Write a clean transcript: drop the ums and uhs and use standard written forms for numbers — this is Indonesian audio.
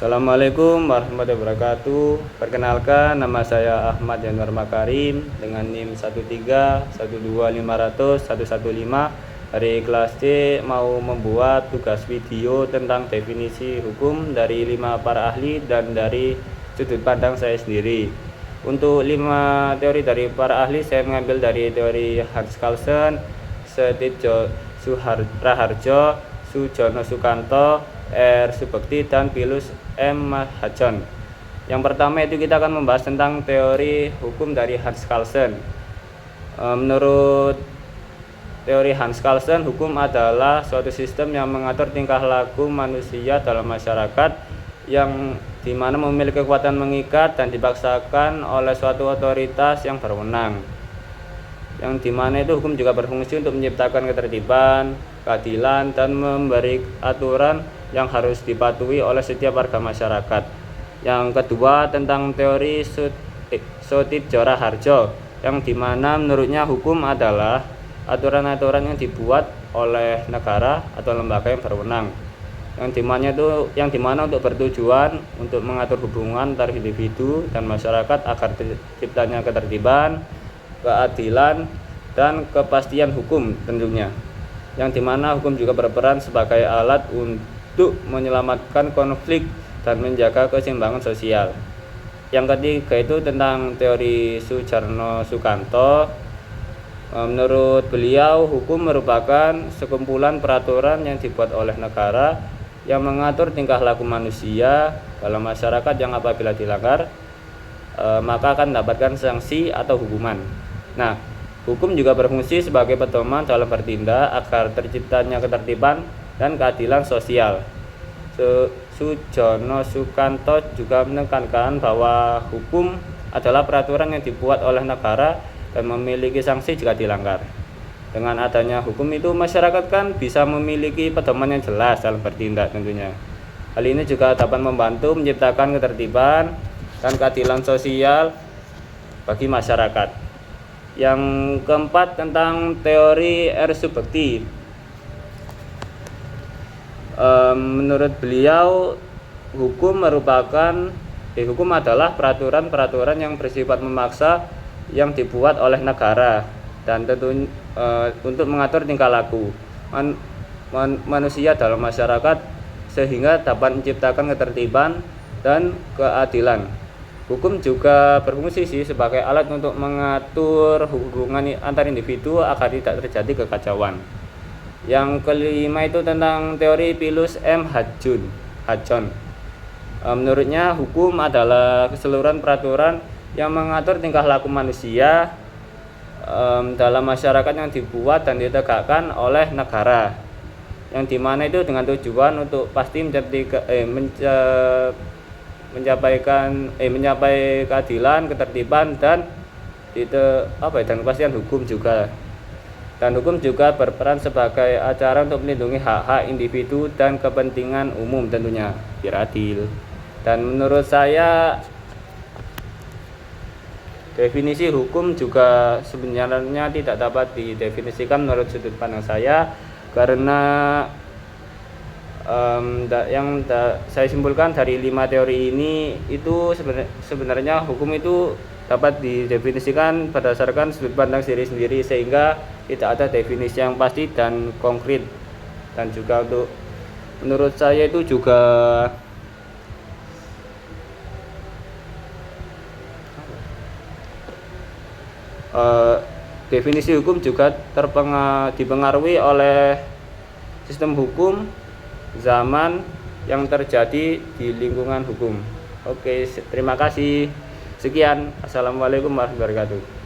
Assalamualaikum warahmatullahi wabarakatuh. Perkenalkan, nama saya Ahmad Januar Makarim dengan NIM 13125001115 dari kelas C, mau membuat tugas video tentang definisi hukum dari 5 para ahli dan dari sudut pandang saya sendiri. Untuk 5 teori dari para ahli, saya mengambil dari teori Hans Kelsen, Setitjo Raharjo, Sujono Sukanto, R. Subekti, dan Pilus M. Mahajon. Yang pertama itu kita akan membahas tentang teori hukum dari Hans Kelsen. Menurut teori Hans Kelsen, hukum adalah suatu sistem yang mengatur tingkah laku manusia dalam masyarakat yang dimana memiliki kekuatan mengikat dan dipaksakan oleh suatu otoritas yang berwenang. Yang dimana itu hukum juga berfungsi untuk menciptakan ketertiban, keadilan, dan memberi aturan yang harus dipatuhi oleh setiap warga masyarakat. Yang kedua tentang teori Setitjo Raharjo, yang dimana menurutnya hukum adalah aturan-aturan yang dibuat oleh negara atau lembaga yang berwenang, yang dimana untuk bertujuan untuk mengatur hubungan antar individu dan masyarakat agar terciptanya ketertiban, keadilan, dan kepastian hukum tentunya. Yang dimana hukum juga berperan sebagai alat untuk menyelamatkan konflik dan menjaga keseimbangan sosial. Yang ketiga itu tentang teori Sujono Sukanto. Menurut beliau, hukum merupakan sekumpulan peraturan yang dibuat oleh negara yang mengatur tingkah laku manusia dalam masyarakat yang apabila dilanggar maka akan mendapatkan sanksi atau hukuman. Nah, hukum juga berfungsi sebagai pedoman dalam bertindak agar terciptanya ketertiban dan keadilan sosial. Sujono Sukanto juga menekankan bahwa hukum adalah peraturan yang dibuat oleh negara dan memiliki sanksi jika dilanggar. Dengan adanya hukum itu, masyarakat kan bisa memiliki pedoman yang jelas dalam bertindak tentunya. Hal ini juga dapat membantu menciptakan ketertiban dan keadilan sosial bagi masyarakat. Yang keempat tentang teori R. Subekti. Menurut beliau, hukum adalah peraturan-peraturan yang bersifat memaksa yang dibuat oleh negara dan tentu untuk mengatur tingkah laku manusia dalam masyarakat sehingga dapat menciptakan ketertiban dan keadilan. Hukum juga berfungsi sebagai alat untuk mengatur hubungan antar individu agar tidak terjadi kekacauan. Yang kelima itu tentang teori Pilus M. Mahajon. Menurutnya, hukum adalah keseluruhan peraturan yang mengatur tingkah laku manusia dalam masyarakat yang dibuat dan ditegakkan oleh negara, yang dimana itu dengan tujuan untuk pasti mencapai keadilan, ketertiban, dan kepastian hukum juga. Dan hukum juga berperan sebagai acara untuk melindungi hak-hak individu dan kepentingan umum tentunya, biar adil. Dan menurut saya, definisi hukum juga sebenarnya tidak dapat didefinisikan menurut sudut pandang saya, karena saya simpulkan dari 5 teori ini itu sebenarnya hukum itu dapat didefinisikan berdasarkan sudut pandang diri sendiri, sehingga tidak ada definisi yang pasti dan konkret. Dan juga menurut saya itu juga definisi hukum juga dipengaruhi oleh sistem hukum zaman yang terjadi di lingkungan hukum. Oke, terima kasih. Sekian. Assalamualaikum warahmatullahi wabarakatuh.